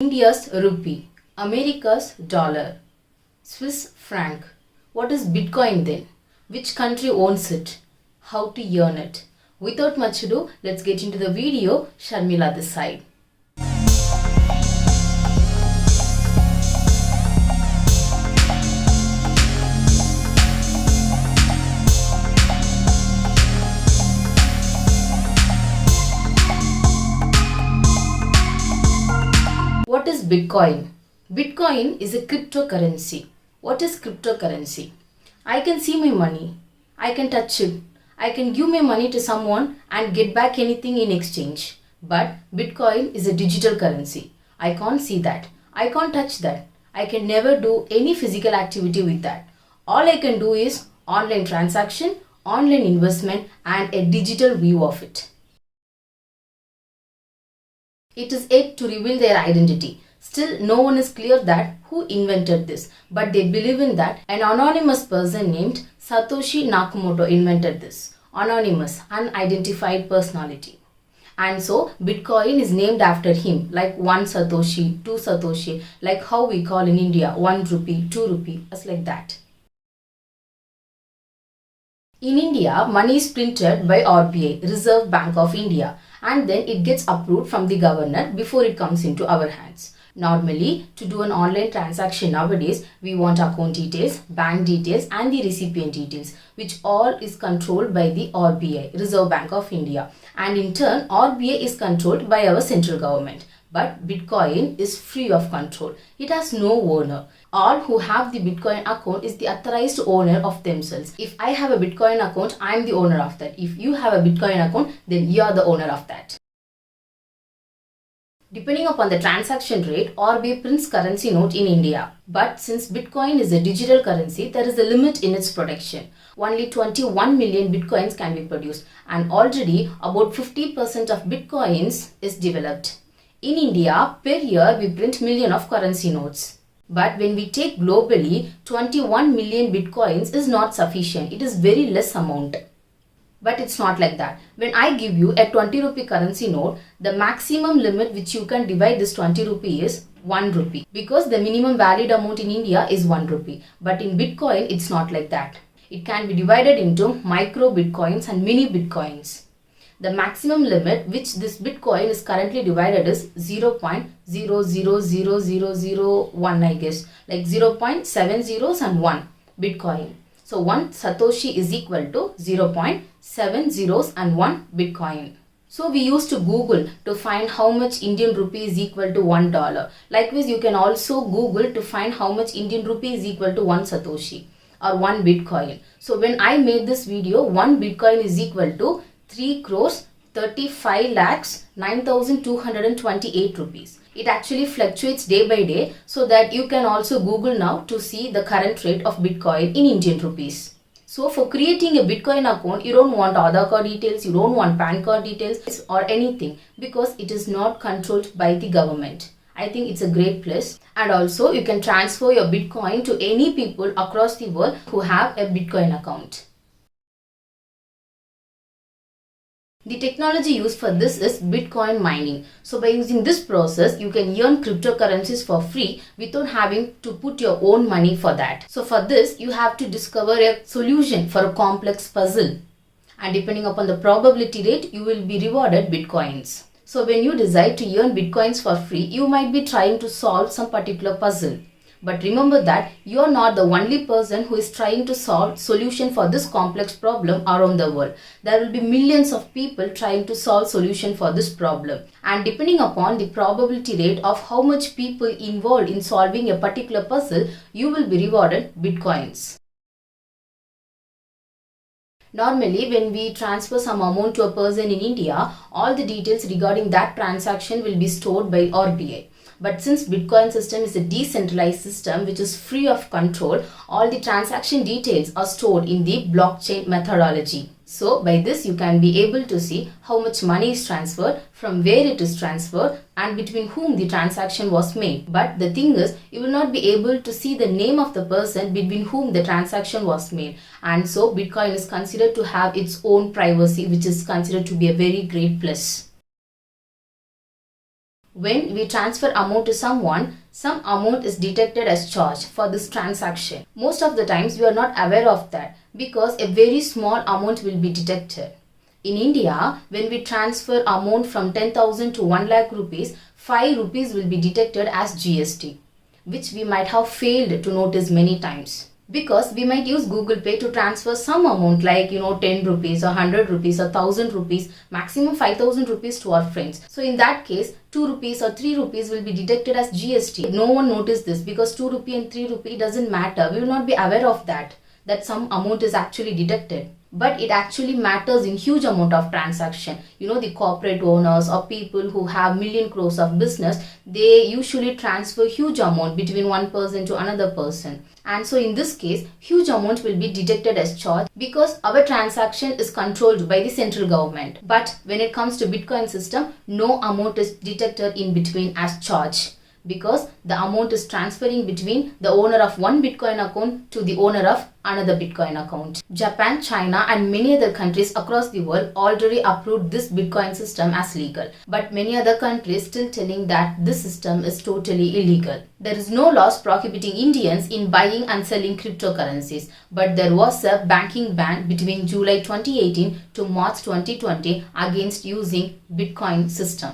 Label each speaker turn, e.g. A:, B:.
A: India's rupee, America's dollar, Swiss franc. What is Bitcoin then? Which country owns it? How to earn it? Without much ado, let's get into the video. Sharmila this side. What is Bitcoin? Bitcoin is a cryptocurrency. What is cryptocurrency? I can see my money. I can touch it. I can give my money to someone and get back anything in exchange. But Bitcoin is a digital currency. I can't see that. I can't touch that. I can never do any physical activity with that. All I can do is online transaction, online investment, and a digital view of it. It is yet to reveal their identity. Still, no one is clear that who invented this, but they believe in that an anonymous person named Satoshi Nakamoto invented this. Anonymous, unidentified personality. And so, Bitcoin is named after him, like 1 Satoshi, 2 Satoshi, like how we call in India 1 rupee, 2 rupee, just like that. In India, money is printed by RBI, Reserve Bank of India, and then it gets approved from the governor before it comes into our hands. Normally, to do an online transaction nowadays, we want account details, bank details, and the recipient details, which all is controlled by the RBI, Reserve Bank of India. And in turn, RBI is controlled by our central government. But Bitcoin is free of control. It has no owner. All who have the Bitcoin account is the authorized owner of themselves. If I have a Bitcoin account, I am the owner of that. If you have a Bitcoin account, then you are the owner of that. Depending upon the transaction rate, RBI prints currency note in India. But since Bitcoin is a digital currency, there is a limit in its production. Only 21 million Bitcoins can be produced, and already about 50% of Bitcoins is developed. In India, per year we print million of currency notes. But when we take globally, 21 million Bitcoins is not sufficient. It is very less amount. But it's not like that. When I give you a 20 rupee currency note, the maximum limit which you can divide this 20 rupee is 1 rupee. Because the minimum valid amount in India is 1 rupee. But in Bitcoin, it's not like that. It can be divided into micro Bitcoins and mini Bitcoins. The maximum limit which this Bitcoin is currently divided is 0.000001, I guess, like 0.7 zeros and 1 Bitcoin. So 1 Satoshi is equal to 0.7 zeros and 1 Bitcoin. So we used to Google to find how much Indian rupee is equal to $1. Likewise, you can also Google to find how much Indian rupee is equal to 1 Satoshi or 1 Bitcoin. So when I made this video, 1 Bitcoin is equal to 3 crores 35 lakhs 9,228 rupees. It actually fluctuates day by day, so that you can also Google now to see the current rate of Bitcoin in Indian rupees. So for creating a Bitcoin account, you don't want Aadhaar card details, you don't want PAN card details or anything, because it is not controlled by the government. I think it's a great plus. And also you can transfer your Bitcoin to any people across the world who have a Bitcoin account. The technology used for this is Bitcoin mining. So by using this process, you can earn cryptocurrencies for free without having to put your own money for that. So for this, you have to discover a solution for a complex puzzle. And depending upon the probability rate, you will be rewarded Bitcoins. So when you decide to earn Bitcoins for free, you might be trying to solve some particular puzzle. But remember that you are not the only person who is trying to solve solution for this complex problem around the world. There will be millions of people trying to solve solution for this problem. And depending upon the probability rate of how much people involved in solving a particular puzzle, you will be rewarded Bitcoins. Normally, when we transfer some amount to a person in India, all the details regarding that transaction will be stored by RBI. But since Bitcoin system is a decentralized system which is free of control, all the transaction details are stored in the blockchain methodology. So by this you can be able to see how much money is transferred, from where it is transferred, and between whom the transaction was made. But the thing is, you will not be able to see the name of the person between whom the transaction was made. And so Bitcoin is considered to have its own privacy, which is considered to be a very great plus. When we transfer amount to someone, some amount is detected as charge for this transaction. Most of the times we are not aware of that because a very small amount will be detected. In India, when we transfer amount from 10,000 to 1 lakh rupees, 5 rupees will be detected as GST, which we might have failed to notice many times. Because we might use Google Pay to transfer some amount like 10 rupees or 100 rupees or 1000 rupees, maximum 5000 rupees to our friends. So in that case, 2 rupees or 3 rupees will be deducted as GST. No one noticed this because 2 rupee and 3 rupee doesn't matter. We will not be aware of that some amount is actually deducted. But it actually matters in huge amount of transaction. The corporate owners or people who have million crores of business, they usually transfer huge amount between one person to another person. And so in this case, huge amount will be deducted as charge because our transaction is controlled by the central government. But when it comes to Bitcoin system, no amount is detected in between as charge, because the amount is transferring between the owner of one Bitcoin account to the owner of another Bitcoin account. Japan, China and many other countries across the world already approved this Bitcoin system as legal. But many other countries still telling that this system is totally illegal. There is no laws prohibiting Indians in buying and selling cryptocurrencies. But there was a banking ban between July 2018 to March 2020 against using Bitcoin system.